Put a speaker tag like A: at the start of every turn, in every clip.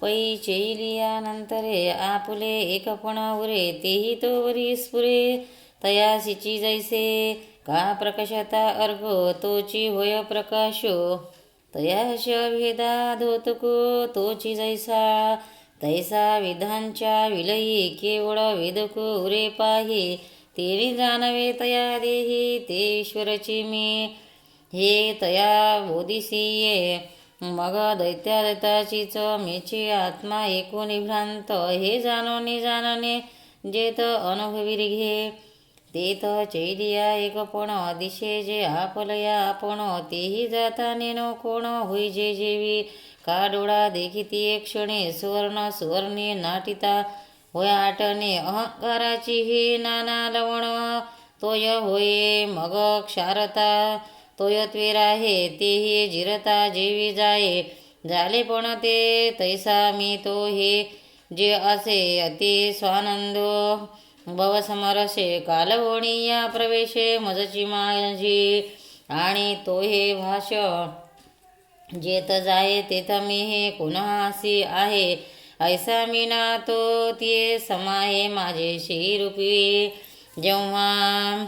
A: पै चैलियानंतरे आपुले एकपण उरे तेही तो वरी स्फुरे तयासीची जैसे का प्रकाशता अर्घ तोची होय प्रकाशो तयाश भेदा धोतको तोची जैसा तैसा विधांच्या विलयी केवळ वेदको उरे पाही तेरी जाणवे तया देही ते ईश्वरची मी हे तया बोधिसिये मग दैत्याची मेचे आत्मा एकूणी भ्रांत हे जाणोनी जाणणे जेत अनुभवी घे तेथ चैलिया एकपण दिशे जे आपलया आपण तेही जाता नेनो कोण होई जे जेवी का डोळा देखिती एक क्षणे सुवर्ण सुवर्णी नाटिता होय आटणे अहंकाराची ही नाना लवण तोय होय मग क्षारता तोय त्वेर आहे तेही जिरता जेवी जाये झाले पण ते तैसा मी तो हे जे असे अति स्वानंदो भवसमरसे कालवणीया प्रवेशे मजची माझी आणि तो हे भाष जेत जाये तेथ मी हे कुणासी आहे ऐसा मी ना तो ते समाये माझे श्रीरूपी जेव्हा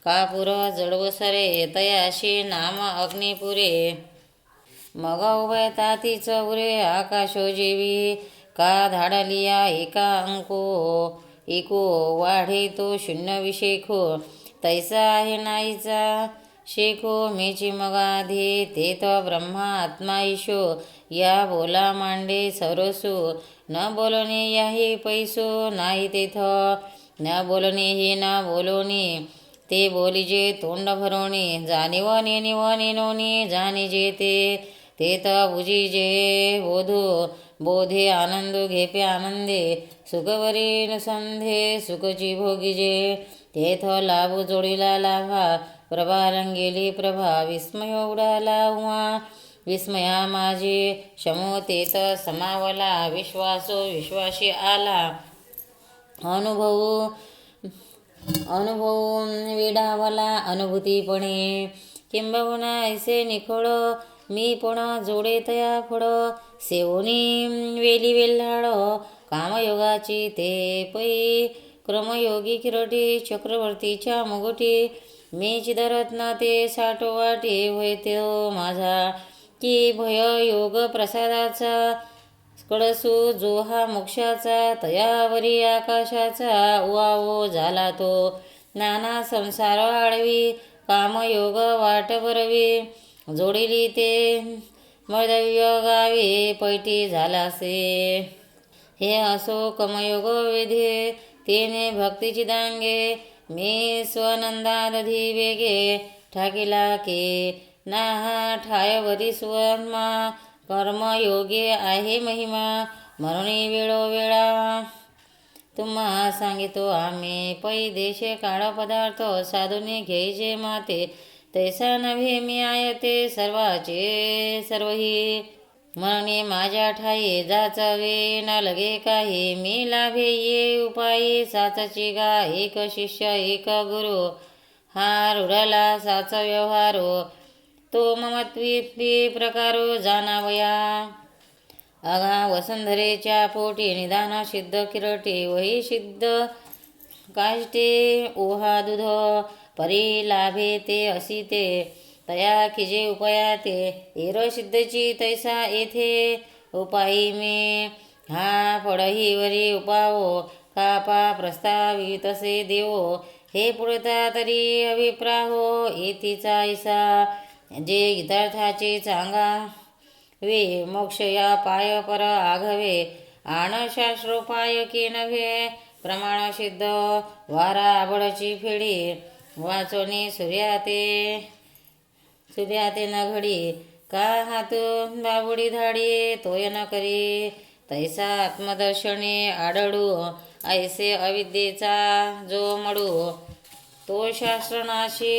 A: कापूर जळवसरे तयाशी नाम अग्निपुरे मग उभय तातीच उरे आकाशोजीवी का धाडलिया एका अंको एको वाढे तो शून्य विशेखो तैसा आहे नाहीचा शेखो मेची मगाधे तेथ ब्रह्मा आत्मा ईशो या बोला मांडे सरसो न बोलणे याही पैसो नाही तेथ न बोलणे हे ना बोलोने ते बोलिजे तोंड भरोणे जाणीवने निवनेनोने जाणीजे तेथ बुजिजे बोधो बोधे आनंद घेपे आनंदे सुखवरी नुसंधे सुखची भोगिजे तेथ लाभू जोडीला लाभा प्रभा रंगेली प्रभा विस्मय उडाला उमा विस्मया माझे शमो तेथ समावला विश्वासो विश्वासी आला अनुभव विडावला अनुभूतीपणे किंबहुना ऐसे निखळ मी पण जोडे तया फळ सेवनी वेली वेल्हाळ कामयोगाची ते पै क्रमयोगी किरटी चक्रवर्तीच्या मुगटी मी चिदरत्न ते साठोवाटे होय तो माझा की भय योग प्रसादाचा कडसू जो हा मोक्षाचा तयावरी आकाशाचा वावो झाला तो नाना संसार आळवी कामयोग वाट बरवी जोडिली ते मर्दव्य गावे पैठी झालासे हे असो कमयोग वेधे तेने भक्तीची दांगे मी स्वनंदादधी वेगे ठाकिला के नाहा ठायवरी स्वमा कर्मयोगे आहे महिमा म्हणून वेळोवेळा तुम्हा सांगितो आम्ही पै देशे काळ पदार्थ साधूने घ्यायचे माते तैसा नव्हे मी आयते सर्वाचे सर्वही म्हणून माझ्या ठाई जाचवे न लगे काही मी लाभे ये उपायी साचची गा एक शिष्य एक गुरु हा रुडला साच व्यवहारो तो ममत्वी प्रकारो जाणावया अघा वसुंधरेच्या पोटी निदान सिद्ध किरटी वही सिद्ध काष्टे ओहा दूध परी लाभे ते असी ते तया खिजे उपया ते एरो सिद्धची तैसा येथे उपायी मे हा फळही वरी उपावो कापा प्रस्तावी तसे देवो हे पुढता तरी अभिप्राहो येतीचा ऐसा जे गीतार्थाचे चांगा वे मोक्ष या पाय पर आघवे आण शास्त्रोपाय की नव्हे प्रमाण सिद्ध वारा आबळची फेडी वाचोनी सूर्याते न घडी का हातून बाबुडी धाडी तोय न करी तैसा आत्मदर्शने आढळू ऐसे अविद्येचा जो मडू तो शास्त्रनाशी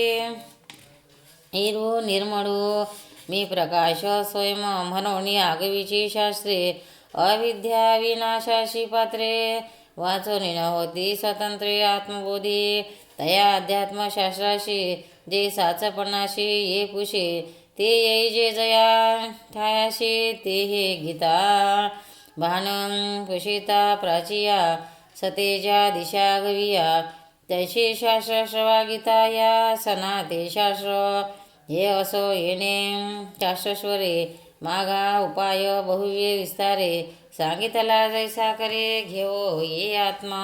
A: इरू निर्मळू मी प्रकाश स्वयं म्हणून आगवीची शास्त्रे अविद्या विनाशाशी पात्रे वाचून न होती स्वतंत्रे आत्मबोधी तया अध्यात्मशास्त्राशी जे साचपणाशी ये पुशे ते येई जे जया ठायाशी ते हे गीता भानं कुशिता प्राचिया सतेजा दिशा गविया तैशी शास्त्र श्रवागिता या सनाते शास्त्र हे असो येणे शास्त्रस्वरे मागा उपाय बहुवे विस्तारे सांगितला जैसा करे घेओ ये आत्मा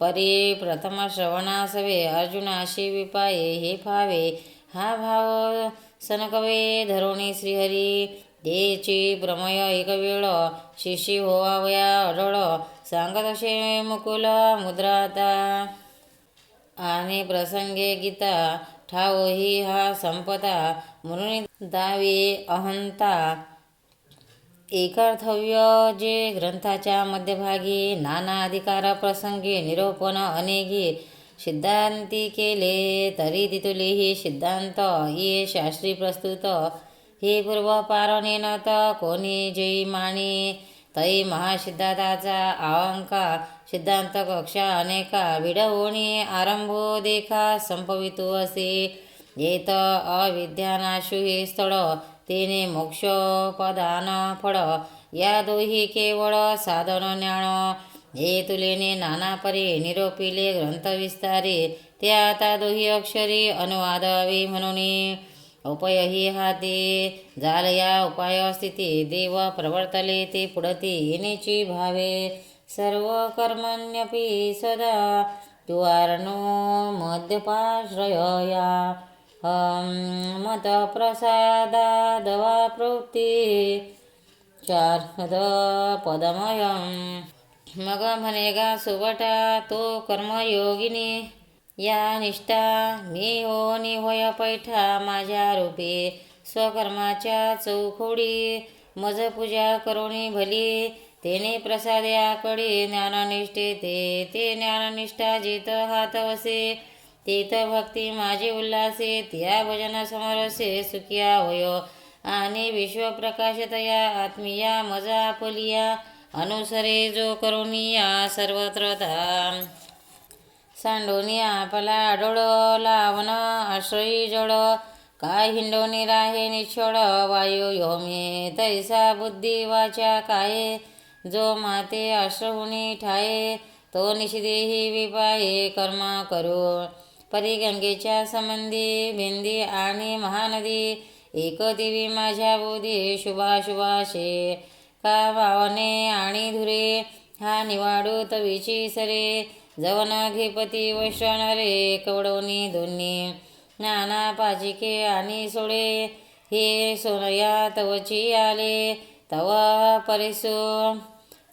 A: परी प्रथम श्रवणासवे अर्जुनाशी विपाये हे फावे हा भाव सनकवे धरोणी श्रीहरी देची प्रमय एक वेळ शिशी होवावया अढळ सांगत असे मुकुल मुद्राता आणि प्रसंगे गीता ठाव ही हा संपता म्हणून दावे अहंता एकार्थव्य जे ग्रंथाच्या मध्यभागी नाना अधिकार प्रसंगी निरूपण अनेगी सिद्धांती केले तरी तिथुलेही सिद्धांत ये शास्त्री प्रस्तुत हे पूर्वपारणेन कोणी जयी मानी तै महासिद्धांताचा आवंका सिद्धांत कक्षा अनेका विडवणी आरंभो देखा संपवितो असे येत अविद्यानाशु हे स्थळ तेने मोक्ष पदान फळ या दोही केवळ साधन ज्ञान हे तुलेने नाना परी निरोपिले ग्रंथ विस्तारे ते आता दोही अक्षरी अनुवादावे म्हणून उपयही हाते झालया उपाय स्थिती देव प्रवर्तले ते पुढती येण्याची भावे सर्व कर्मण्यपि सदा द्वारणो मध्यपाश्रयया मत प्रसादादवा प्रवृत्ती चार्हद पदमयम मग म्हणेगा सुबटा तो कर्मयोगिनी या निष्ठा मी होनी होय पैठा माझ्या रूपे स्वकर्माच्या चौखोडी मज पूजा करोणी भली तेने प्रसाद्याकडे ज्ञाननिष्ठे ते ज्ञाननिष्ठा जेत हात वसे तेथ भक्ती माझे उल्हासे त्या भजन समरसे सुखिया होय आणि विश्वप्रकाशतया आत्मीया मजा आपलिया अनुसरे जो करुनिया सर्वत्र सांडोनी आपला आडोळ लावण आश्रयी जड काय हिंडोनी राहे निछळ वायू योमे तैसा बुद्धी वाचा काये जो माते आश्रहुनी ठाये तो निषिदेही विपाये कर्म करू परी गंगेच्या संबंधी बिंदी आणि महानदी एक दिवी माझ्या बोधी शुभाशुभाशे का भावने आणि धुरे हा निवाडू तवीची सरे जवन घेपती वैश्वनरे कवडवणी दोन्ही नाना पाजिके आणि सोडे हे सोनया तवची आले तव परिसो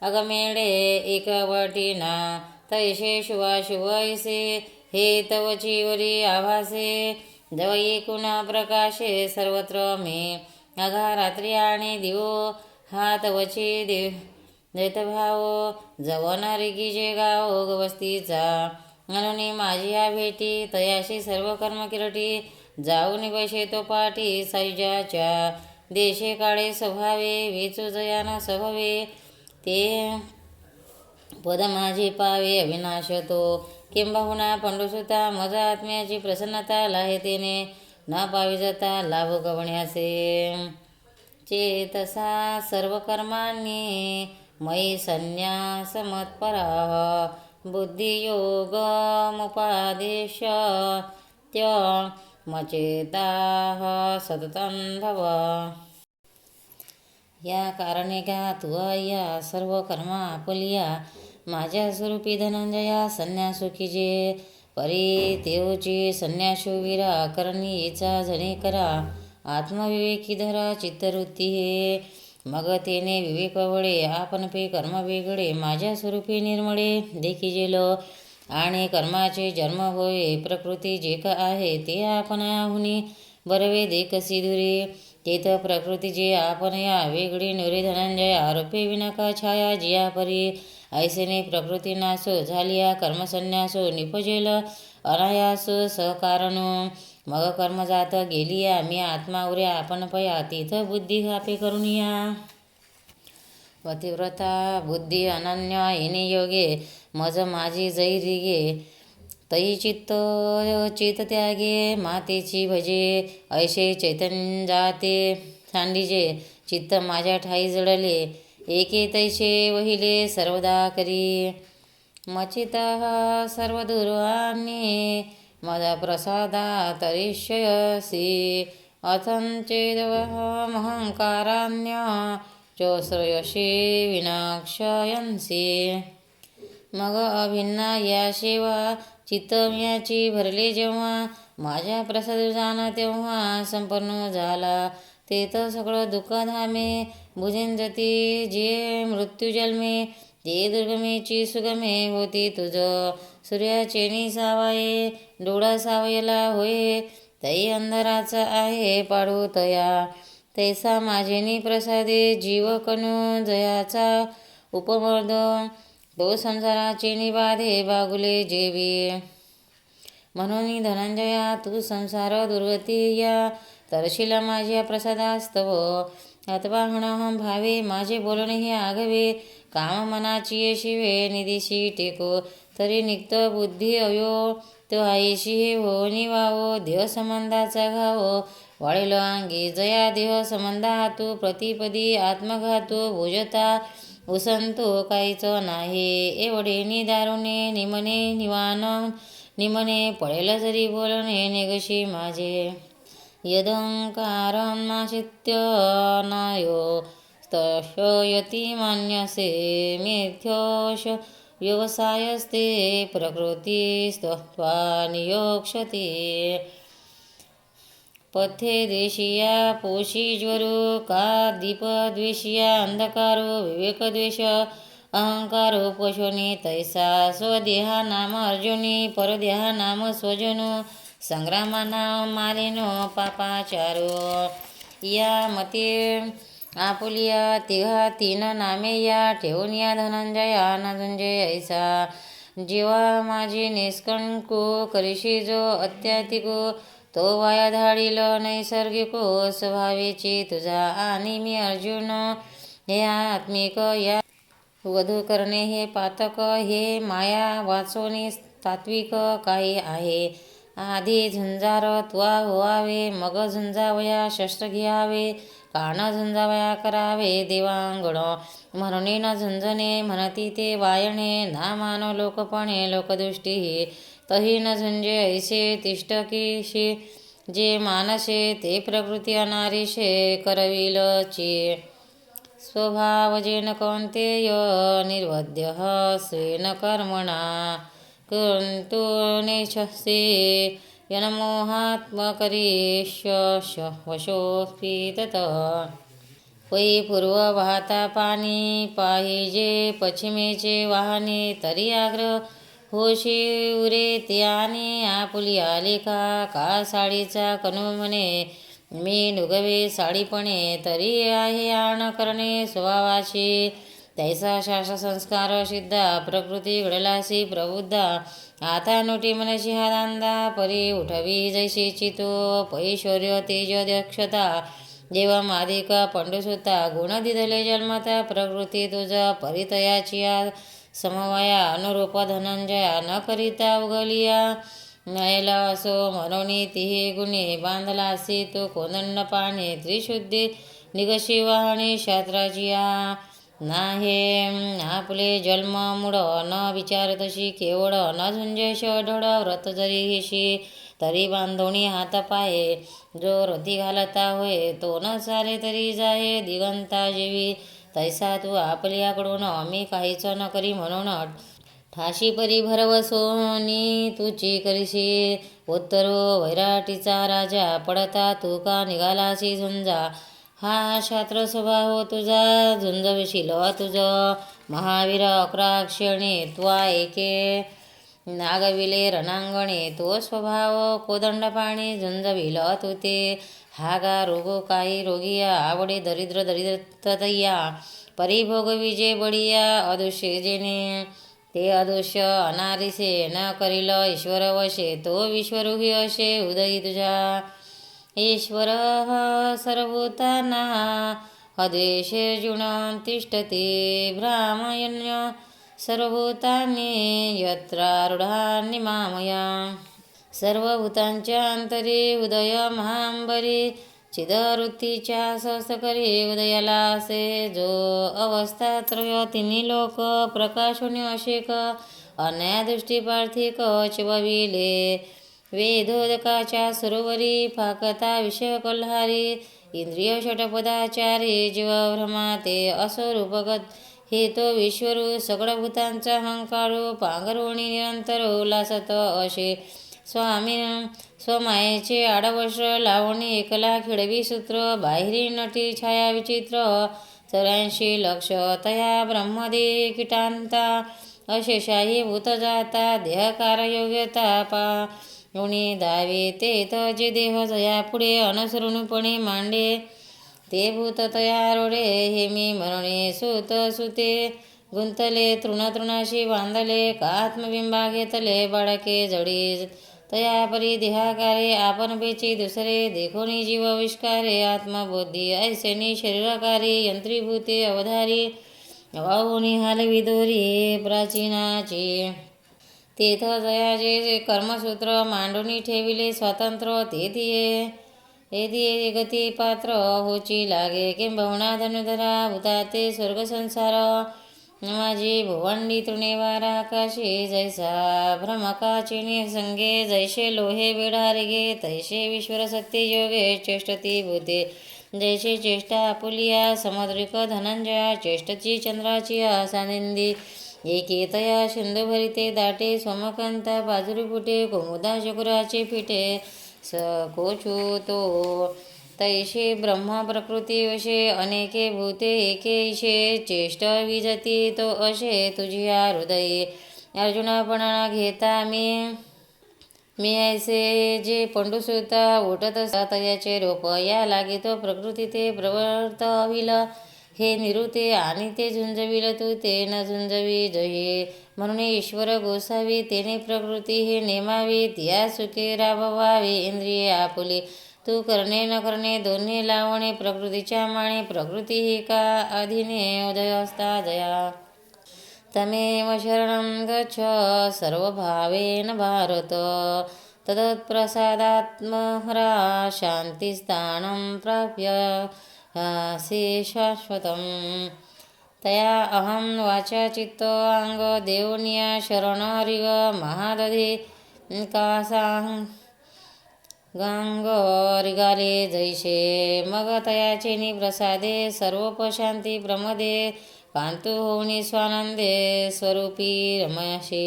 A: अगमेडे एकवटीना तैसे शुभाशुभ ऐसे हे तवची वरी आभासे जवई कुणा प्रकाशे सर्वत्र मे अघा रात्री आणि दिवो हा तवची देतभाव जवन रिगीजे गाव गवस्तीचा म्हणून माझी या भेटी तयाशी सर्व कर्म किरटी जाऊन बैसे तो पाठी सैजाच्या देशे काळे स्वभावे वेचू जयान स्वभावे ते पद माझे पावे अविनाश तो किंबहुना पंडुसुता मजा आत्म्याची प्रसन्नता लाहेतेने न पावी जाता लाभ गवण्याचे चेतसा सर्व कर्मांनी मयी संन्यास मत्पराः बुद्धियोग मुपादेश त्य मचेताः सततं भव या कारणे का तू या सर्व कर्मा आपलिया माझ्या स्वरूपी धनंजया संन्यासू कीजे परी तेवची संन्यासू वीरा करणीचा जणे करा आत्मविवेकी धरा चित्तवृत्ती हे मग तेने विवेक वळे आपण पे कर्म वेगळे माझ्या स्वरूपी निर्मळे देखीजेल आणि कर्माचे जन्म होय प्रकृती जे का आहे ते आपण आहुनी बरवे देखसी धुरे तेथ प्रकृती जे आपण या वेगळी नुरे धनंजय आरोपे विनाका छाया जिया परी ऐसेने प्रकृती नासो झालिया कर्मसन्यासो निपजेल अनायास सहकारणो मग कर्म जात गेलिया मी आत्मा उऱ्या आपण पया तिथ बुद्धी घापे करुनिया पतिव्रता बुद्धी अनन्य येणे योगे मज माझी जैरिगे तई चित्त त्यागे मातेची भजे ऐसे चैतन्य जाते सांडीजे चित्त माझ्या ठाई जडले एके तैसे वहिले सर्वदा करी मचितः सर्वदुर्वाणी मदप्रसादा तरिष्यसि अथंचेदवहमहंकारान्य च श्रयसे विनाक्षयंसि मग अभिन्ना या सेवा चित्तम याची भरले जेव्हा माझ्या प्रसाद जाणं तेव्हा संपन्न झाला ते तर सगळं दुःखधामे बुझेन जती जे मृत्यू जन्मे ते दुर्गमेची सुगमे होती तुझ सूर्याचे निसावाये डोळा सावयला होय तई अंधाराचा आहे पाडू तया तैसा माझेनी प्रसादे जीव कनु जयाचा उपमर्द तो संसाराचे निबाधे बागुले जेवी म्हणून धनंजया तू संसार दुर्गती या तरशिला माझ्या प्रसादास्तव अथवा भावे माझे बोलणे हे आघवे काम मनाची शिवे निधीशी टेको तरी निक्त बुद्धी अयो तो आईशी हे हो निवावो देह संबंधाचा घावो वाळेल अंगी जया देह संबंधा तू प्रतिपदी आत्मघातू भोजता उसंतो काहीच नाही एवढे निदारुणे निमने निवान निमने पडेल जरी बोलणे निगशी माझे यदंकारं नाशित्य नायो स्तशयती मान्यसे मिथ्योश व्यवसायस्ते प्रकृतीस्तत्वा नियोक्षते पथ्ये देशिया पोषीज्वरो का दीपद्वेषिया अंधकारो विवेकद्वेष अहंकारो पशुनी तैसा स्वदेहा नाम अर्जुनी परदेहा नाम स्वजनो संग्रामा नाम मालिनो पापाचारो या मते आपुलिया तिघा तीन नामे या ठेवून या धनंजया नंजय ऐसा जीवा माझी निष्कंको करिशी जो अत्यातिको तो वाया धाडील नैसर्गिको स्वभावेची तुझा आणि मी अर्जुन हे आत्मिक या वधू करणे हे पातक हे माया वाचवणे तात्विक काही आहे आधी झुंजार त्वा व्हावे मग झुंजावया शस्त्र घ्यावे कान झुंजावया करावे देवांगण म्हणून न झुंजणे म्हणती ते वायणे ना मानो लोकपणे लोकदृष्टी तही न झुंजे ऐसे तिष्ठकीशी जे मानसे ते प्रकृती अनारिषे करविलची स्वभाव जेन कौंतेय निर्वद्य स्वेन कर्मणा कुंतु नेच्छसे यनमोहात्मकरीष्यश वशोऽस्ति तत पै पूर्व वाहता पाणी पाहिजे पश्चिमेचे वाहने तरी आग्रह होशी उरे त्याने आपुली आले का साडीचा कनु म्हणे मी नुगवे साडीपणे तरी आहे आण करणे स्वभावाशी तैसा शास्त्र संस्कार सिद्धा प्रकृती घडलासी प्रबुद्धा आता नोटी मनशी हा दांदा परी उठवी जैशी चितो पैश्वर्य तेज दक्षता देवमादिक पंडुसुता गुण दिधले जन्मता प्रकृती तुझ परितयाची समवया अनुरूप धनंजया न करिता उगलिया नयला असो मनोनी तिहे गुणे बांधलासी तो कोदंड पाने त्रिशुद्धी निगशी वाहणे शास्त्राजिया नाहे आपले जन्म मूढ न विचार तशी केवळ न झुंजेश ढळ व्रत जरी घेशी तरी बांधोणी हात पाये जो रती घालता होय तो न चाले तरी जाये दिगंता जेवी तैसा तू आपल्याकडून आम्ही काहीच न करी म्हणून ठाशी परी भरवसोनी तुची करीशी उत्तरो वैराटीचा राजा पडता तू का निघालासी झुंजा हा शास्त्र स्वभाव तुझा झुंजविशील तुझ महावीर अक्राक्षणे त्वा एके नागविले रणांगणे तो स्वभाव कोदंडपाणी झुंजविल तू ते हा गा रोगो काही रोगिया आवडे दरिद्र दरिद्रतया परिभोग विजे बडिया अदुष्य जेने ते अदुष्य अनारिसे न करिल ईश्वर वशे तो विश्वरूही असे उदयी तुझा ईश्वर सर्वभूताना अद्वेषेर्जुन तिष्ठते भ्रामयन्य सर्वभूतानि यत्रारूढानि मामया सर्वभूतांच्या अंतरी उदय महांबरी चिदवृत्तीच्या सहस्करी उदयाला असे जो अवस्था त्रय तिन्ही लोक प्रकाशोन्य अशेक अन्यादृष्टी पार्थिक चिवविले वेदोदकाच्या सरोवरी फाकता विषय कल्हारी इंद्रिय षटपदाचारी जीवभ्रमा ते अस्वरूपगत हे तो विश्वरू सगळ भूतांचा अहंकारो पांघरुणी निरंतर उल्हासत असे स्वामी स्वमायेचे आडवस्त्र लावणी एकला खिडवी सूत्र बाहेरी नटी छाया विचित्र 84 लक्ष तया ब्रह्मदे कीटांता अशेषाही भूत जाता देहकार योग्यता पा उणी दावे तेथ जे देह जया पुढे अनुसरणपणे मांडे ते भूत तया रोडे हे मी म्हणणे सुत सुते गुंतले तृणाशी बांधले का आत्मबिंबा घेतले बाळके जडी तया परी देहाकारे आपण बेची दुसरे देखोनी जीव विष्कारे आत्मबुद्धी ऐसेनी शरीराकारी यंत्रीभूते अवधारी वाहुनी हालवी दोरी प्राचीनाची तेथ जयाचे कर्मसूत्र मांडूनी ठेविले स्वातंत्र्य तेथिये गती पात्र होची लागे किंबहुना धनुधरा भूताते स्वर्ग संसार माझी भुवंडी तृणेवार आकाशी जैसा भ्रमकाचिनी संगे जैसे लोहे बेढारिगे तैसे विश्वर सत्य योगे चेष्टती भूते जैसे चेष्टा आपुलिया समुद्रिक धनंजया चेष्टची चंद्राची आसानिंदी एकेतया सिंधू भरिते दाटे सोमकांता बाजुरी फुटे कुमुदा शुक्राचे पिठे सकोचू तो तैसे ब्रह्म प्रकृती असे अनेके भूते एकेशे चेष्ट विजती तो असे तुझिया हृदये अर्जुनापणा घेता मी ऐसे जे पंडुसुता उठत असा तयाचे रोप या लागे तो प्रकृती ते प्रवर्तविल हे निरुते आणि ते झुंजविल तू ते न झुंजवी जये म्हणून ईश्वर गोसावी तेने प्रकृती हे नेमावी त्या सुखे राबवावे इंद्रिये आपुली तू करणे न करणे दोन्ही लावणे प्रकृतीच्या माणे प्रकृती ही का अधीने उदयस्ता जया तमेव शरणं गच्छ सर्वभावेन भारत तदत्प्रसादात्महरा शान्तिस्थानं प्राप्य हासि शाश्वतं तया अहं वाचा चित्त अंग देवनिया शरण हरिग महादधी कासां गांग रिगाले जैसे मग तयाचे प्रसादे सर्वोपशांती प्रमदे कांतु होनी स्वानंदे स्वरूपी रमयाशे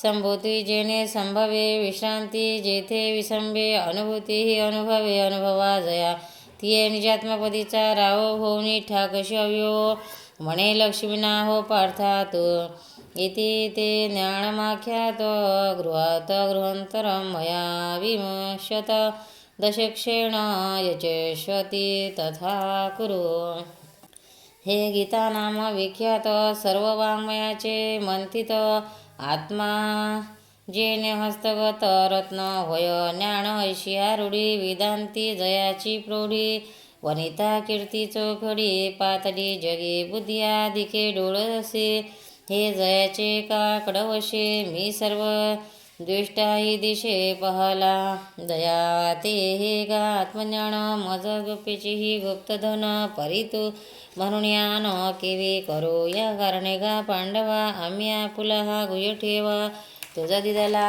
A: संभूती जेने संभवे विश्रांती जेथे विसंबे अनुभूती ही अनुभवे अनुभवा जया तिये निजात्मपदीचा राव होऊनी ठाकशव्यो म्हणे लक्ष्मीना हो पार्थात इति ते ज्ञानमाख्यात गृहात गृहांतरं मया विमश्यत दशक्षेण यचेष्वती तथा कुरु हे गीता नाम विख्यात सर्व वाङ्मयाचे मंथित आत्मा जेने हस्तगत रत्न होय ज्ञान ऐशिया रूढी वेदांती जयाची प्रौढी वनिता कीर्ती चोखडी पातळी जगे बुद्धिया दिखे डोळसे हे जयाचे का कडवशे मी सर्व द्वेष्टाही दिशे पहला दया ते हे गा आत्मज्ञान मज गुप्पेची ही गुप्तधन परितू म्हणून या न केवे करो या कारणे गा पांडवा आम्ही आपुला हा गुय ठेवा तुझा दिदला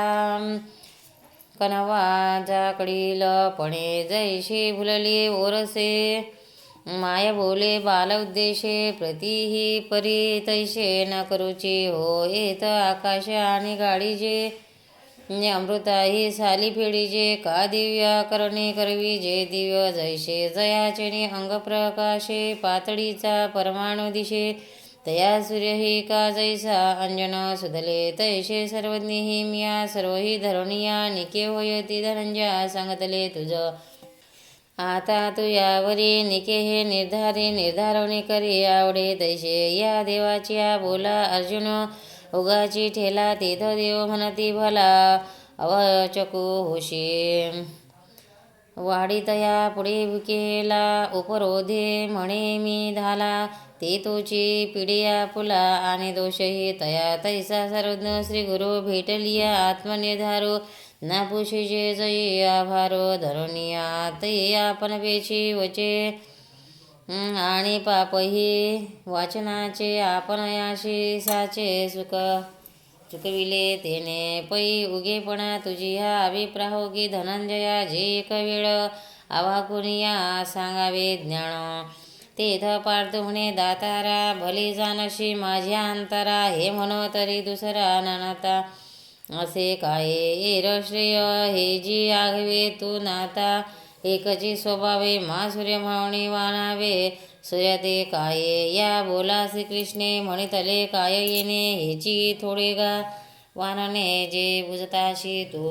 A: कनवा जाकडील पणे जैशी भुलली ओरसे माय बोले बाल उद्देशे प्रतिही परी तैसे न करूची हो येत आकाश आणि गाडीजे अमृताही साली फेडीजे का दिव्या करणे करवी जे दिव्य जैसे जयाचे अंग प्रकाशे पातळीचा परमाणु दिशे तया सूर्यही का जैसा अंजन सुधले तैसे सर्वज्ञही मिया सर्वही धरणिया निके होयती धनंजया सांगतले तुझ आता तू यावरी निके हे निर्धारणे करी आवडे तैसे या देवाची बोला अर्जुन उगाची ठेला तेथ देव म्हणती भला अवचकू होशी वाढी तया पुढे भुकेला उपरोधे म्हणे मी धाला ते तोची पिढिया पुला आणि दोषही तया तैसा सर्वज्ञ श्री गुरु भेटलिया आत्मनिर्धारो ना पुशीचे जई आभारो धरुनिया तई आपण पेची वचे आणि पापही वाचनाचे आपण याशी साचे चुकविले तेने पै उगेपणा तुझी हा अभिप्राहोगी धनंजया जे एक वेळ आवाकुनिया सांगावे ज्ञान तेथ पार्थ म्हणे दातारा भले जानशी माझ्या अंतरा हे म्हणो तरी दुसरा नानाता असे काय एर श्रेय हे जी आघवे तू नाता एकची स्वभावे मा सूर्य म्हणून वानावे सूर्य ते काय या बोला श्रीकृष्णे म्हणितले काय येणे हेची थोडे गा वानने जे बुजताशी तू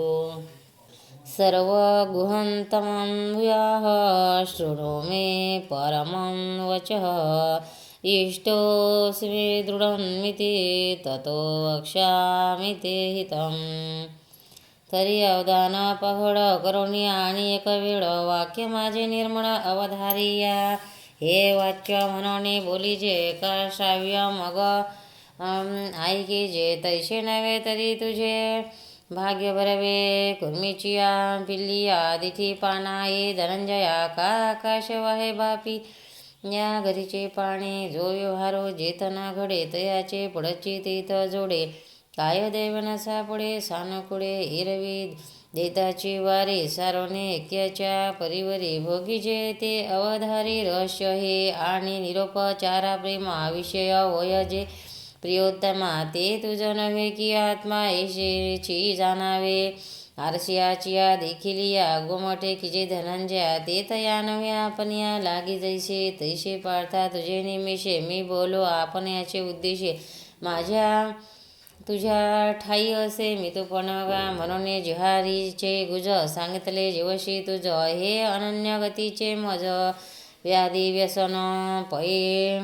A: सर्व गुहन्तमं व्याह शृणु मे परमं वचः इष्टोऽस्मि दृढमिति ततो वक्ष्यामि ते हितम् तरी अवधान पहड करुणी आणि एक वेळ वाक्य माझे निर्मळ अवधारिया हे वाक्य म्हणणे बोलीजे का श्राव्य मग ऐकी जे तैसे नव्हे तरी तुझे भाग्य भरवे कुर्मीचिया पिल्लिया दिठी पानाये धनंजया का आकाश वाहे बापी या घरीचे पाणी जो व्यवहारो जेतना घडे तयाचे पडची तीत जोडे काय देवन सापडे सानुकुडे हिरवी देताची वारी सारोने ऐक्याच्या परिवरी भोगीजे ते अवधारी रहस्य हे आणि निरोपचारा प्रेमा विषय होय जे प्रियोत्तमा ते तुझ नव्हे की आत्मा ऐशेची जाणावे आरशियाचिया देखिलिया गोमटे किजे धनंजया ते तया नव्हे आपण या लागी जैसे तैसे पार्था तुझे निमिषे मी बोलो आपण याचे उद्देशे माझ्या तुझ्या ठाई असे मी तू पणगा म्हणून जिहारीचे गुज सांगितले जीवशी तुझ हे अनन्य गतीचे मज व्याधी व्यसन पै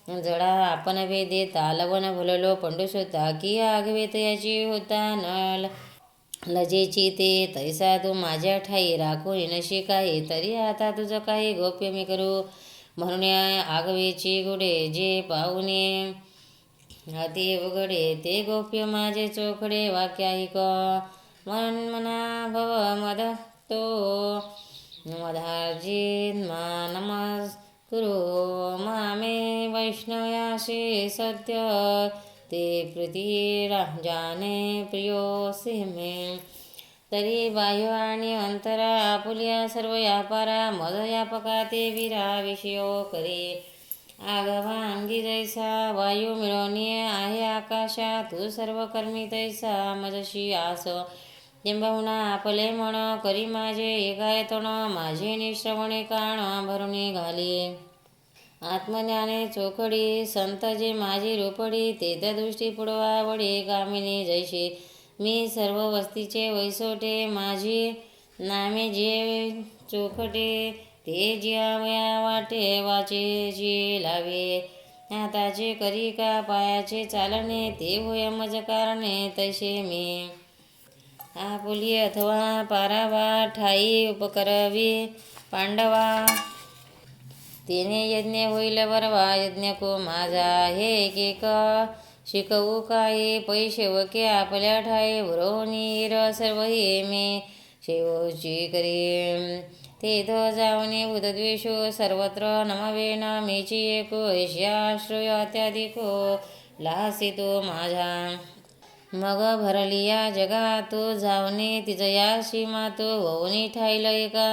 A: जडा आपण वेदे तालवन भुललो पंडुसुता की आगवेत याची होता न लजेची ते तैसा तू माझ्या ठाई राखून नशी काही तरी आता तुझं काही गोप्य मी करू म्हणून आगवेची गुडे जे पाहुणे अति उघडे ते गोप्य माझे चोखडे वाक्याहिक म्हणून मना भव मद तो मधार्जित मा नमस् कुरु मामे वैष्णव्याशी सत्य ते प्रीती जाने प्रियोसी मे तरी बाह्य आणि अंतरा आपुल्या सर्व व्यापारा मद व्यापका ते विरा विषयो करे आगवा अंगी जैसा वायू मिळवणी आहे आकाशा तू सर्व कर्मी तैसा मजशी आस टिंबहुना आपले म्हण करी माझे एकायतण माझे निश्रवणे कान भरुणी घाली आत्मज्ञाने चोखडी संत जे माझी रूपडी ते त्या दृष्टी पुढवा वडे कामिनी जैसे मी सर्व वस्तीचे वैसोटे माझी नामे जे चोखटे ते जियावया वाटे वाचे जी लावे हाताचे करी का पायाचे चालणे ते होय मज कारणे तैसे मी आपुली अथवा पारावा ठाई उपकरवी पांडवा तिने यज्ञ होईल बरवा यज्ञ को माझा हे एक शिकवू काही पैसेवके आपल्या ठाई भरोनीर सर्व हे मी शेवची करी तेथ जावने उदद्वेषो सर्वत्र नमवेन मीची एको ऐश्याश्रय अत्याधिको लासितो माझा मग भरलिया जगा तो जावने तिजयाशी मातो ववनी ठाईल एका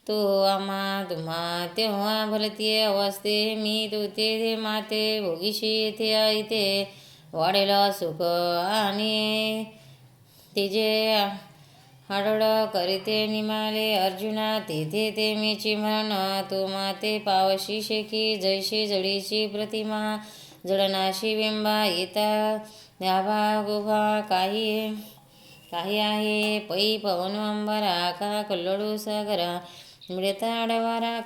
A: तो आम्हा तुम्हा तेव्हा भरतीये अवस्थे मी तू ते माते भोगीशी येथे इथे वाढेल सुख आणि तिजे हडड करीते निमाले अर्जुना तेथे ते मीची म्हण तू माते पावशी शेकी जैशी जडीची प्रतिमा जडनाशी बिंबा येता द्याभा गुभा काही आहे पै पवन अंबरा का कल्लडू सागरा मृताडवारा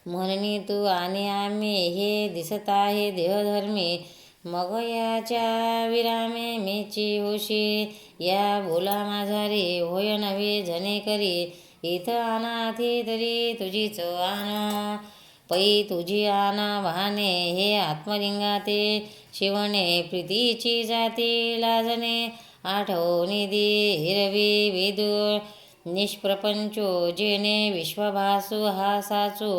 A: म्हणनी तू आणि आम्ही हे दिसत आहे देहधर्मी मग याच्या विरामे मीची होशी या बोला माझा रे होय नव्हे जने करी इथं अनाथी तरी तुझीच आन पै तुझी आन वाहने हे आत्मलिंगा ते शिवणे प्रीतीची जाती लाजणे आठवणी हिरवी विदू निष्प्रपंचो जेने विश्वभासू हा साचू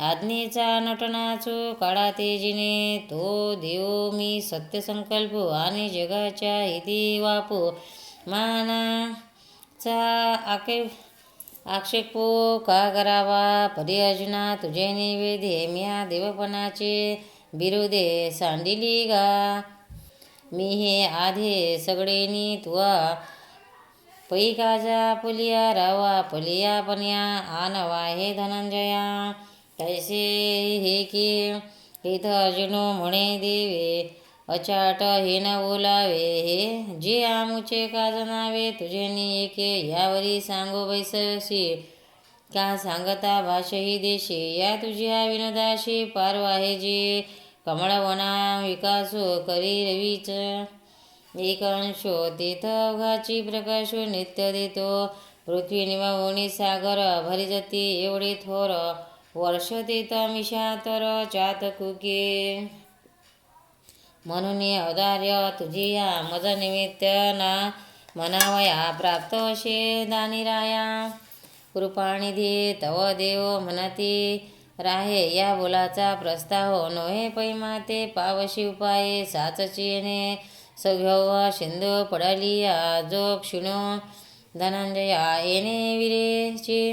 A: आज्ञेचा नटनाचू काळा तेजिने तो देव मी सत्यसंकल्प आणि जगाच्या हिती वापू मानाचा आक्षेपो का करावा परी अर्जुना तुझे निवेदे म्या देवपणाचे बिरुदे सांडिली गा मी हे आधे सगळेनी तुवा पै काजा पुलिया रावा पलिया पन्या आनवा हे धनंजया तैसे हे की इथं अर्जुनो म्हणे देवे अचाट हे न बोलावे हे जे आमुचे का जनावे तुझे नि एके यावरी सांगो बैसशी का सांगता भाषही देशी या तुझ्या विनोदाशी पारवा आहे जे कमळवना विकासो करी रवीच एक अंशो तीर्थ अवघाची प्रकाशो नित्य देतो पृथ्वी निवावणी सागर भरी जाती एवढे थोर वर्ष तीर्थ मिशातर चातकुके म्हणून औदार्य तुझी या मज निमित्त ना मनावया प्राप्त असे दानिराया कृपानिधी तव देव म्हणती राहे या बोलाचा प्रस्ताव नोहे पैमाते पावशी उपाये साचची येणे सघ्यव सिंधू पडलिया जो क्षुणो धनंजया येणे विरेची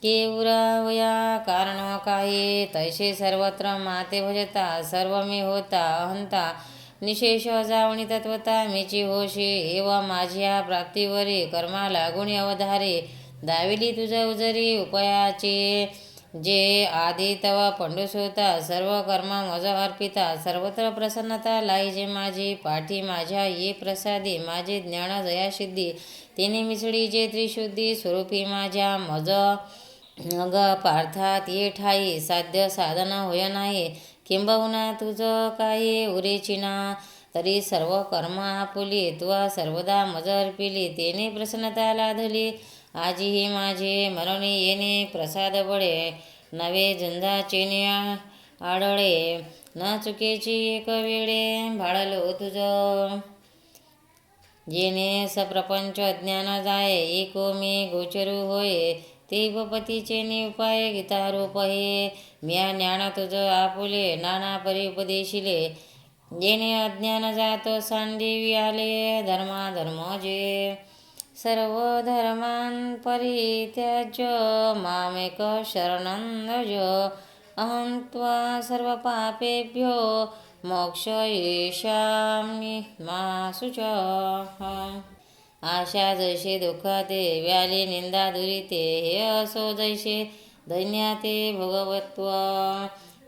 A: केवरावया कारण काही तैसे सर्वत्र माते भजता सर्व मी होता अहंता निशेष जावणी तत्वता मीची होशी एवा माझ्या प्राप्तीवरी कर्मा लागुणी अवधारे दाविली तुझ्या उजरी उपयाचे जे आधी तवा पंडूस होता सर्व कर्मा मज अर्पिता सर्वत्र प्रसन्नता लाईजे माझी पाठी माझ्या ये प्रसादी माझे ज्ञान जयासिद्धी तिने मिसळी जे त्रिशुद्धी स्वरूपी माझ्या मज अग पार्थात ये ठाई साध्य साधन होय नाही किंबहुना तुझं काही उरेचिना तरी सर्व कर्म आपुली तुवा सर्वदा मज अर्पिली तेने प्रसन्नता लाधली आजीही माझे मरणी येणे प्रसाद बळे नवे झंझाचे आढळे न चुकेची एक वेळे भाळलो तुझ जेने सप्रपंच ज्ञान जाये एको मी गोचरू होय ते उपपतीचे उपाय गीतारूप हे म्या ज्ञान तुझ आपुले नाना परी उपदेशिले जेने अज्ञान जातो सांडिवी आले धर्माधर्म जे सर्व धर्मान परित्याज्य मामेक शरणं व्रज अहं त्वा सर्व पापेभ्यो मोक्षयिष्यामि मा शुचः आशा जैसे दुःखाते व्याली निंदा दुरिते हे असो जैसे दैन्याते भोगवत्व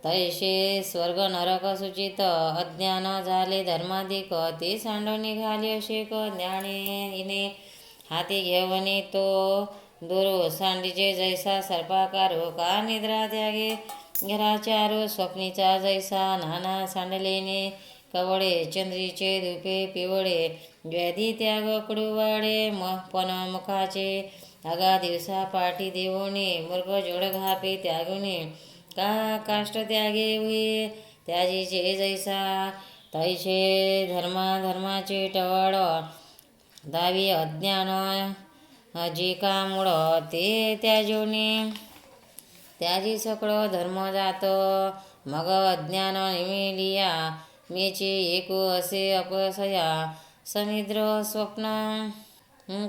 A: तैसे स्वर्ग नरक सूचित अज्ञान झाले धर्माधिक ते सांडून निघाले अशेक ज्ञानीने हाती घेवणे तो दुरो सांडीचे जैसा सर्पाकार का निद्रा त्यागे घराचारो स्वप्नीचा जैसा नाना सांडलेने कवळे चंद्रीचे धुपे पिवळे व्याधी त्याग कडुवाडे पण मुखाचे अगा दिवसा पाठी देवोने मृग जोड घापे त्यागुने का काष्ट त्यागे हुई त्याजीचे जैसा तैसे धर्माचे टवाळ दावी अज्ञान जे का मूळ ते त्याजोने त्याजी सकळ धर्म जात मग अज्ञान निमिलिया मेचे एको असे अपसया सनिद्र स्वप्न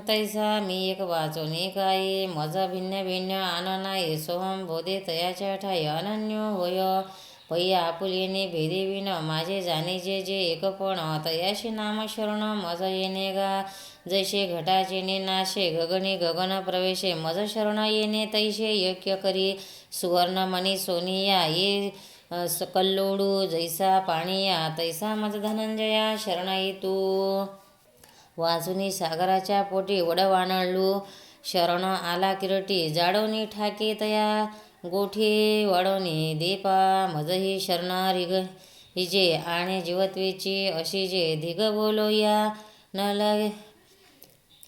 A: तैसा मी एक वाचोने काही मज भिन्न भिन्न आन नाही सोहम बोधे तयाच्या ठाई अनन्य होय पै आपुलेने भेदे विन माझे जाणीचे जे एकपण तयाशी नाम शरण मज येणे गा जैसे घटाचे नाशे गगनी गगन प्रवेशे मज शरण येणे तैसे यज्ञ करी सुवर्णमणी सोनिया ये कल्लोडू जैसा पाणिया तैसा मज धनंजया शरण तू वाचुनी सागराच्या पोटी वडवाणळू शरण आला किरटी जाडवणी ठाके तया गोठी वाढवणी दीपा मजही शरण रिग हिजे आणि जीवत्वेची अशी जे धिग बोलो या न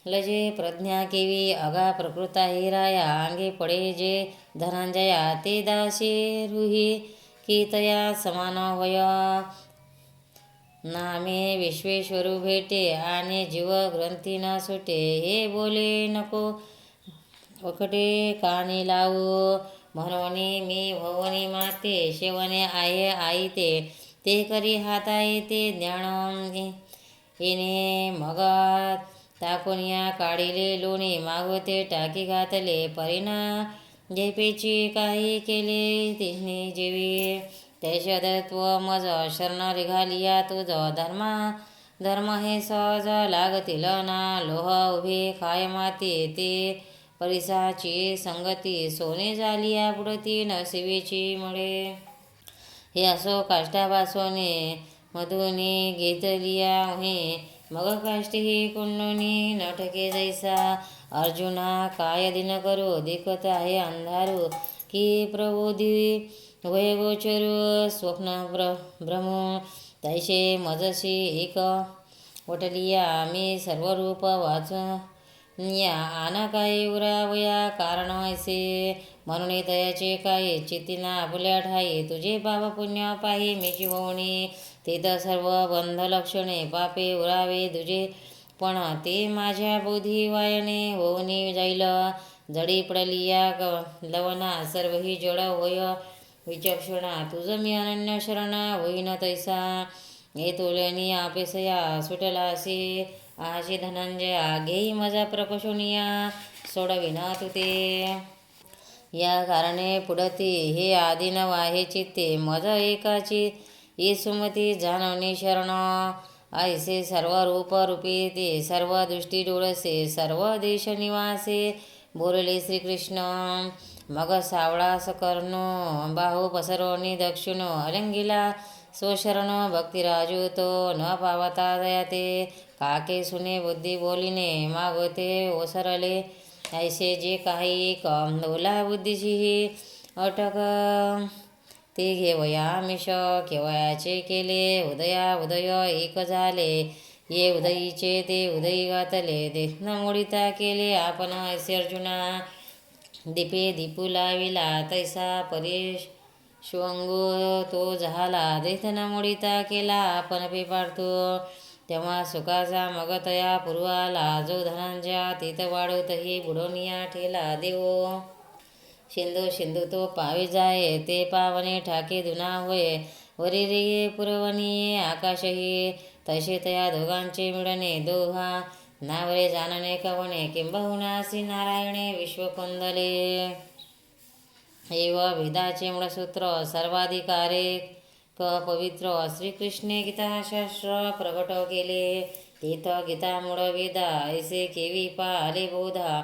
A: लजे प्रज्ञा केवी अगा प्रकृता हिराया अंगे पडे जे धनंजया ते दासी रुही की तया समान होय नामे विश्वेश्वरू भेटे आणि जीव ग्रंथी न सुटे. हे बोले नको वखटे कानी लावू. म्हणून मी भवनी माते शेवणे आहे आई ते करी हाता येते ज्ञान येणे मग टाकून या काढिले लोणी मागवते टाकी घातले परिणा झेपेची काही केले तिने जेवी तैशदत्व मज शरण निघालिया तुझ धर्म हे सहज लागतील ना लोह उभे खाय माती ते परिसाची संगती सोने झालिया बुडती नशिवेची मुळे. हे असो काष्टापासोने मधुनी घेतलिया हे मग काष्टी ही कुंडनी नटके जैसा. अर्जुना काय दिन करू दिखत आहे अंधारू की प्रबोधी वय गोचरू स्वप्न भ्रमू तैसे मजशी एक वटलिया मी सर्व रूप वाचूया आन काही उरावया कारण ऐसे. म्हणून तयाचे काही चित्तीना आपल्या ठाई तुझे पाप पुण्य पाही मीची होणी. ते तर सर्व बंध लक्षणे पापे उरावे तुझे पण ते माझ्या बोधी वायने होऊनी जाईल. जडी पडलिया लवना सर्व ही जड होय विचक्षणा तुझ मी अनन्य शरणा होईन तैसा. हे तुलनी आपेसया सुटलासी आशी धनंजया घेई मजा प्रकशुनिया सोडविना तू ते. या कारणे पुढती हे आदिन वाहे चित्ते मज एकाची ये सुमती जानवनी शरण. ऐसे सर्व रूप रूपी ते सर्व दृष्टी डोळसे सर्व देश निवासे बोलले श्रीकृष्ण. मग सावळा सकर्णो बाहू पसरोनी दक्षिणो अलंगिला स्वशरण भक्तिराजू तो न पावता दयाते. काके सुने बुद्धी बोलिने मागवते ओसरले ऐसे जे काही एक ओला बुद्धीची अटक ते घेवया मिश केवयाचे केले उदय एक झाले. ये उदयीचे ते उदयी घातले देखन मोडिता केले आपण ऐसे अर्जुना. दीपे दीपू लाविला तैसा परेश शिवंगो तो झाला देखन मोडिता केला आपण पे पाडतो. तेव्हा सुखाचा मग तया पूर्वाला जो धनंजया तीत वाढवतही बुडवनिया ठेला देवो. सिंधू तो पावी जाये ते पावने ठाके दुना होय. वरी रे पुरवणी आकाशही तसे तया दोघांचे मिळणे दोहा नावरे जानणे कवणे किंबहुनासी नारायणे विश्वकुंदले. एव वेदाचे मूळसूत्र सर्वाधिकारे पवित्र श्रीकृष्णे गीताशास्त्र प्रगट केले. तेथ गीता मूळ वेदा ऐसे केवी पाले बोधा.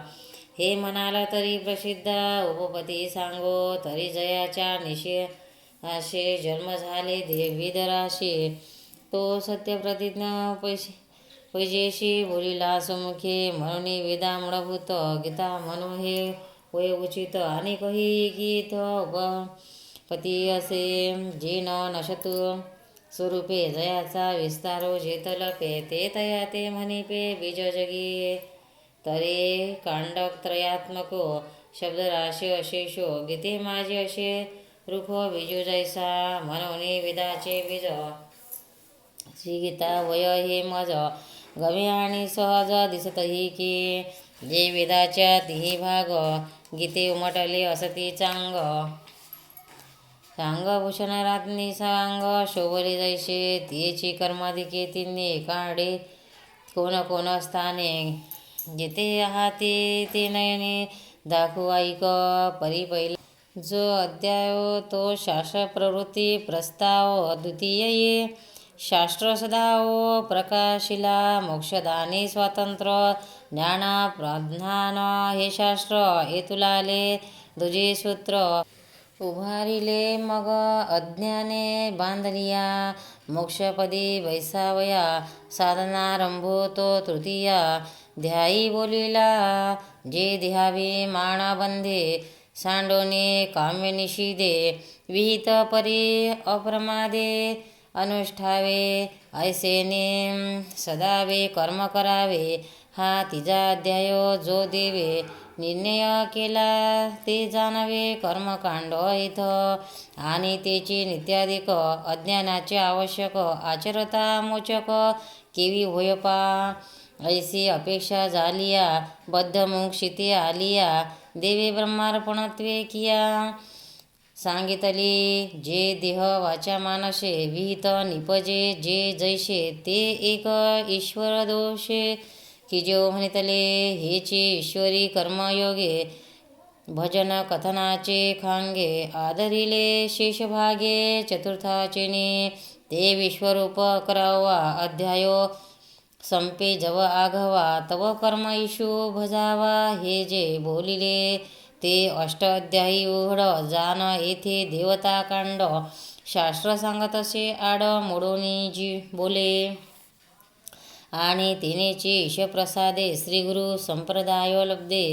A: हे म्हणाल तरी प्रसिद्ध उपपती सांगो तरी जयाच्या निशे जन्म झाले देवीधराशी. तो सत्यप्रतिज्ञ पैजेशी बोलिला सुमुखे म्हणून वेदा मूळभूत गीता म्हणू हे होय उचित. आणि काही गीत उपपती असे जे नशतु स्वरूपे जयाचा विस्तारो जेतलपे ते तया ते म्हणिपे बीज जगी. तरे कांडत्रयात्मको शब्दराशी अशेषो गीते माझे असे रूप बीजू जैसा. म्हणून वेदाचे बीज श्री गीता वय हे मज गमे आणि सहज दिसतही की. जे वेदाच्या तिही भाग गीते उमटले असती चांग. भूषण रात्री सांग शोभले जैसे तिची कर्माधिके तिने काढे कोण स्थाने. जिथे आहाते ते नयने दाखवू ऐक परी पहिला. जो अध्याय तो शास्त्र प्रवृत्ती प्रस्ताव द्वितीय ये शास्त्र सदाव प्रकाशिला मोक्षदाने स्वातंत्र्य ज्ञान प्रज्ञान हे शास्त्र हेतुलाले दुजे सूत्र. उभारिले मग अज्ञाने बांधलिया मोक्षपदी वैसावया साधनारंभो तो तृतीया. ध्यायी बोलिला जे ध्यावे माणाबंधे सांडोने काम्य निषिदे विहित परी अप्रमादे अनुष्ठावे ऐसेने सदावे कर्म करावे. हा तिजा अध्याय जो देवे निर्णय केला ते जाणवे कर्मकांड इथं, आणि त्याची नित्याधिक अज्ञानाचे आवश्यक आचरता मोचक केवी होय पा. ऐसी अपेक्षा झालिया बद्धमुक्षिते आलिया देवे ब्रह्मार्पणत्वे किया. सांगितले जे देह वाचा मानसे विहित निपजे जे जैसे ते एक ईश्वर दोषे. की जो म्हणितले हेचे ईश्वरी कर्मयोगे भजन कथनाचे खांगे आदरिले शेषभागे चतुर्थाचेने ते विश्वरूप करावा अध्यायो संपे जव आघवा तव कर्म ईशू भजावा. हे जे बोलिले ते अष्टाध्यायी उघड जान येथे देवताकांड शास्त्र सांगत असे आड मोडोनी जी बोले. आणि तिनेची ईशप्रसादे श्रीगुरु संप्रदाय लब्धे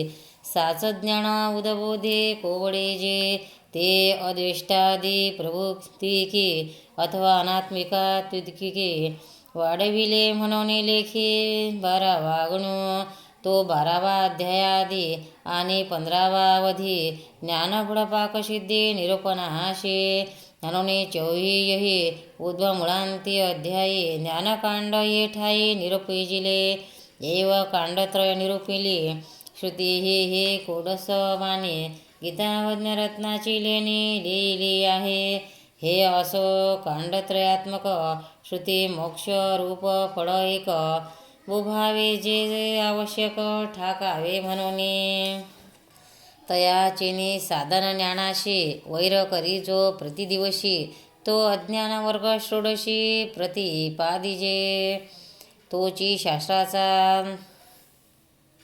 A: साच ज्ञान उदबोधे कोवडे जे ते अद्वेष्टादी प्रभुक्तिके अथवा अनात्मिका तुदकिके वाढविले म्हणून लेखे. 12वा गणू तो 12वा अध्यायादी आणि 15वा अवधी ज्ञानगुणपाकसिद्धे निरूपणाशे म्हणून 24 ऊर्ध्वमूळांती अध्यायी ज्ञानकांड ये ठाई निरूपिजिले. एव कांडत्रय निरूपिली श्रुती हे कोडसवाने गीतावज्ञरत्नाची लेणी लिहिली आहे. हे असो कांडत्रयात्मक श्रुती मोक्ष रूप फळ एक उभावे जे आवश्यक ठाकावे म्हणून. तयाचेने साधन ज्ञानाशी वैर करी जो प्रतिदिवशी तो अज्ञान वर्ग षोडशी प्रतिपादिजे. तोची शास्त्राचा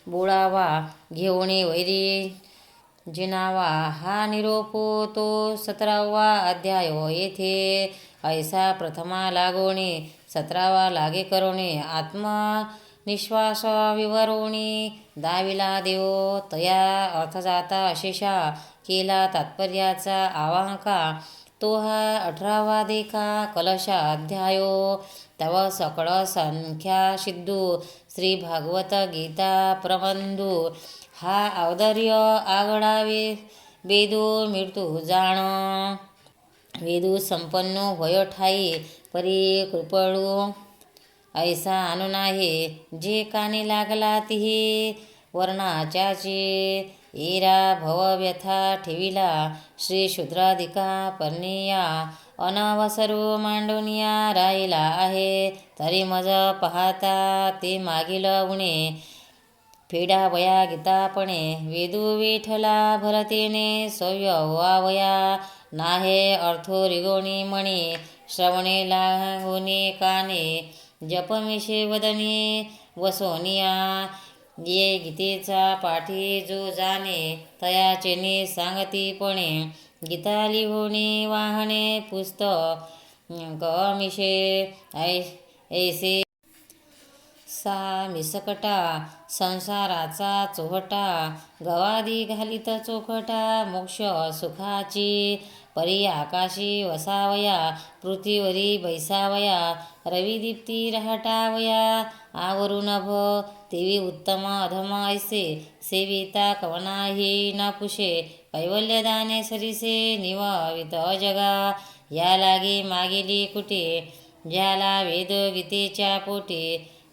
A: बोळावा घेऊन वैरी जिनावा हा निरोपो तो 17वा अध्याय येथे. ऐसा प्रथमा लागोणी 17वा लागे करोणी आत्मनिश्वास विवरोणी दाविला देव तया अर्थजाता अशेषा केला तात्पर्याचा आवाहका. तो हा 18वा देखा कलशा अध्यायो. तव सकळ संख्या सिद्धू श्री भागवत गीता प्रबंधू हा औदर्य आगडावे वेदू मृत्यू जाण. वेदू संपन्न होय ठाई परी कृपळू ऐसा आणू नाही जे कानी लागला तिही वर्णाच्याची. एरा भव व्यथा ठेविला श्री शूद्राधिका पर्णिया अनवसरू मांडुनिया राहिला आहे. तरी मज पाहता ते मागील उणे फेडावया गीतापणे वेदू विठला भरतेने सव्य व्हावया नाहे अर्थो रिगोणी मणी श्रवणे लागोने काने जपमिशे वदने वसोनिया. ये गीतेचा पाठी जो जाणे तयाचेने सांगतीपणे गीता लिहोणे वाहणे पुस्तक कमिशे ऐसे सा मिसकटा संसाराचा चोहटा गवादी घालित चोखटा मोक्ष सुखाची परी आकाशी वसावया पृथ्वीवरी बैसावया रविदीप्ती रहाटावया आवरू नभ तेवी उत्तम अधम ऐसे सेविता कवनाही न पुषे कैवल्यदाने सरिसे निवावित जगा. या लागे मागेली कुटे ज्याला वेद गीतेच्या पोटी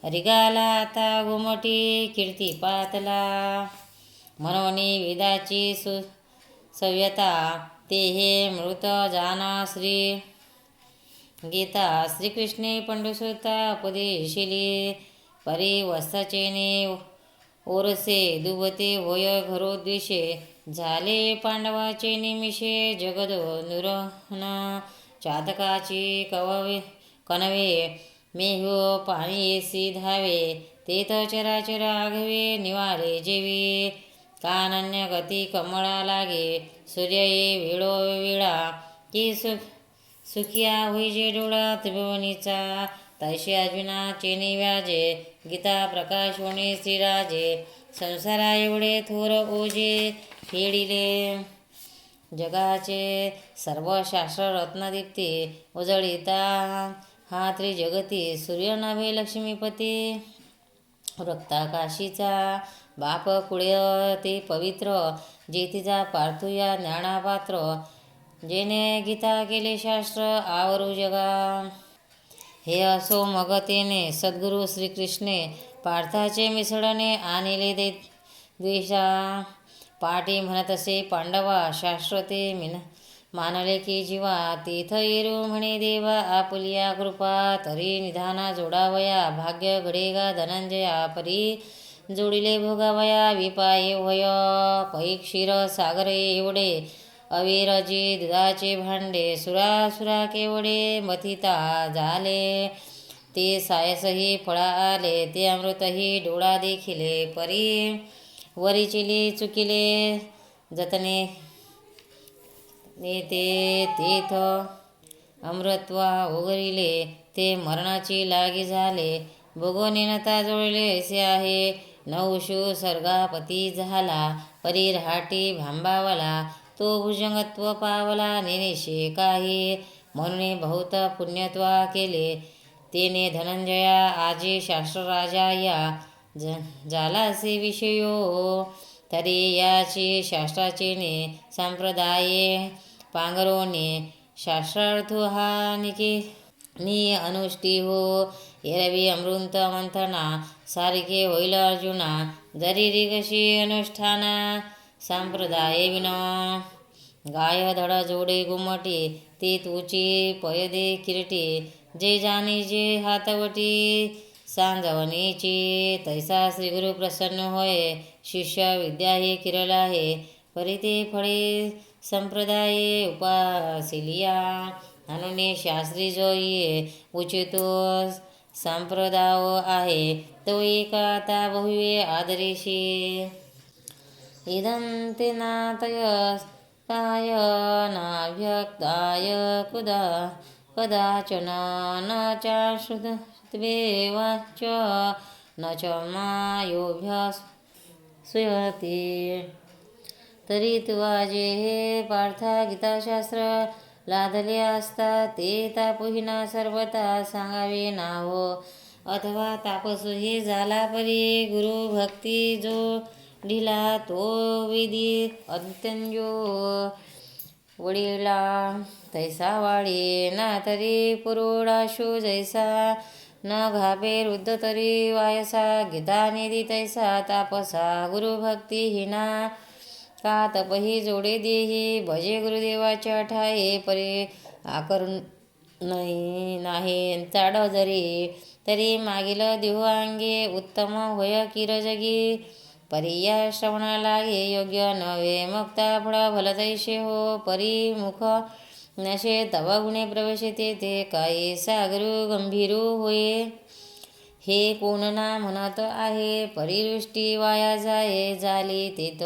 A: रिगाला आता घुमटी कीर्ती पातला. म्हणून वेदाची सव्यता ते हे मृत जाना श्री गीता श्रीकृष्णे पंडुसुता उपदेशिली. परी वत्सचेने ओरसे दुबते होय घरोद्वेषे झाले पांडवाचे निमिषे जगदो नुरहन चातकाची कनवे मेहो पाणी येसी धावे तेथ चराचर आघवे निवाले जेवी. कानन्य गती कमळा लागे सूर्य ये वेळो वेळा की सुखिया होईजे डोळा त्रिभुवनीचा. तैसे अर्जुना चेनी व्याजे गीता प्रकाश होणे श्रीराजे संसारा एवढे थोर ओजे फेडिले. जगाचे सर्व शास्त्र रत्नदीप्ती उजळिता हा त्रिजगती सूर्य नभे लक्ष्मीपती. रक्ताकाशीचा बाप कुळे ते पवित्र जेथिजा पार्थुया ज्ञानापात्र जेने गीता केले शास्त्र आवरू जगा. हे असो मग तेने सद्गुरू श्रीकृष्णे पार्थाचे मिसळणे आणले दे द्वेषा. पाटी म्हणत असे पांडवा शास्त्र ते मानले की जीवा. तेथ येरू म्हणे देवा आपुलिया कृपा. तरी निधाना जोडावया भाग्य घडेगा धनंजया. परी जोडिले भोगावया विपाये होय. पै क्षीर सागरे एवढे अविरजी दुधाचे भांडे. सुरा केवढे मथिता झाले. ते सायसही फळा आले ते अमृतही डोळा देखिले. परी वरिचिले चुकिले जतने ते तेथ अमृत्वा ओगरिले. ते मरणाची लागी झाले भोगोनिनता जोडले असे आहे. नवशू सर्गापती झाला परी रहाटी भांबावला. तो भुजंगत्व पावला नेनेशे काही. म्हणून बहुत पुण्यत्वा केले तेने धनंजया. आजी शास्त्रराजा या झाला असे विषयो. तरी याची शास्त्राचे ने संप्रदाये पांगरोने. शास्त्रार्थ हा नि अनुष्ठी हो. एरवी अमृत मंथना सारखे होईल अर्जुना. जरी रिगशी अनुष्ठाना संप्रदाय विन. गाय धड जोडे गुमटी ते तुची पयदे किरटी. जे जाणी जे हातवटी सांजवणीची. तैसा श्रीगुरु प्रसन्न होय शिष्य विद्या हे किरला आहे. परी ते फळे संप्रदाये उपासिलिया. म्हणून शास्त्री जो ये उचितो संप्रदाव आहे. तो एका आता बहुवे आदरेशी. इदं ते नातयस्ताय नाभ्यक्ताय कदाचन न चाश्रुतत्वे वाच न च मायोभ्यसूयते. तरी तुवा जे हे पार्था गीताशास्त्र लादले असता. ते तापहीना सर्वता सांगावे नाहो. अथवा तापसही झाला परी गुरु भक्ती जो ढिला. तो विधी अंत्यंजो वडिला तैसा वाढी. ना तरी पुरोडाशो जैसा न घाबे वृद्ध तरी वायसा. गीता निधी तैसा तापसा गुरुभक्ती हिना. का तपही जोडे देही भजे गुरुदेवाच्या ठाये. परी आकरून नाही चाड जरी. तरी मागील देहो अंगे उत्तम होय किरजगी. परी या श्रवणा लागे योग्य नव्हे मगता फळ भलतैसे हो. परी मुख नशे तव गुणे प्रवेश तेथे काही सागरू गंभीरू होये. हे कोण ना म्हणत आहे परिवृष्टी वाया जाये. झाली तेथ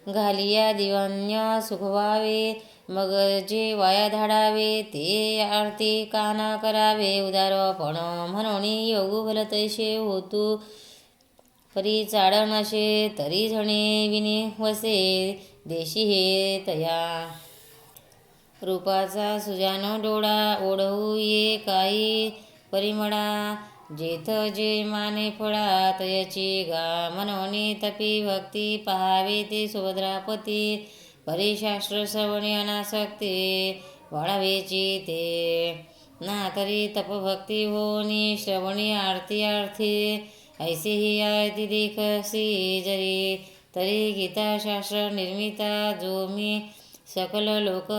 A: घालिया दिवन्य सुखवावे. मग जे वाया धाडावे ते आरती काना करावे. उदारपण म्हणून योगू भलतैसे होतू. परी चाड नशे तरी झणे विनी वसे. देशी हे तया रूपाचा सुजानो डोळा. ओढवू ये काही परिमळा. जेथ जे माने फळा तयाची गा. म्हणून तपी भक्ती पहावे ते सुभद्रापती. परी शास्त्र श्रवणे अनासक्ती वाढावेची ते. ना तरी तपभक्ती होनी श्रवणी आरती. ऐसे ही आयती देखसी जरी. तरी गीता शास्त्र निर्मिता जो मी सकल लोक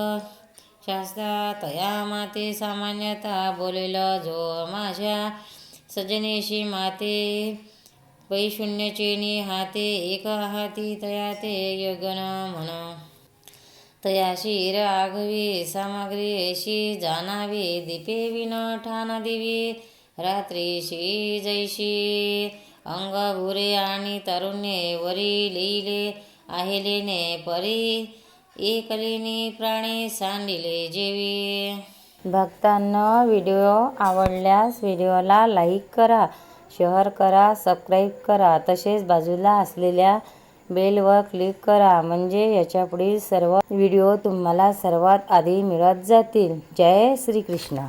A: शास्त्रा. तया माते सामान्यता बोलेल जो माझ्या सजनेशी माते. पैशून्यचेनी हाते एक हाती तया ते योगन म्हण. तयाशी राघवी सामग्री ऐशी जाणावी. दीपे विन ठाण दिवी रात्रीशी जैशी. अंग भुरे आणि तारुण्ये वरी लिहिले आहे लेणे. परी एकलिनी प्राणी सांडिले जेवी. भक्तांनो व्हिडिओ आवडल्यास व्हिडिओला लाईक करा, शेअर करा, सबस्क्राईब करा. तसेच बाजूला असलेल्या बेलवर क्लिक करा म्हणजे याच्यापुढील सर्व व्हिडिओ तुम्हाला सर्वात आधी मिळत जातील. जय श्री कृष्ण.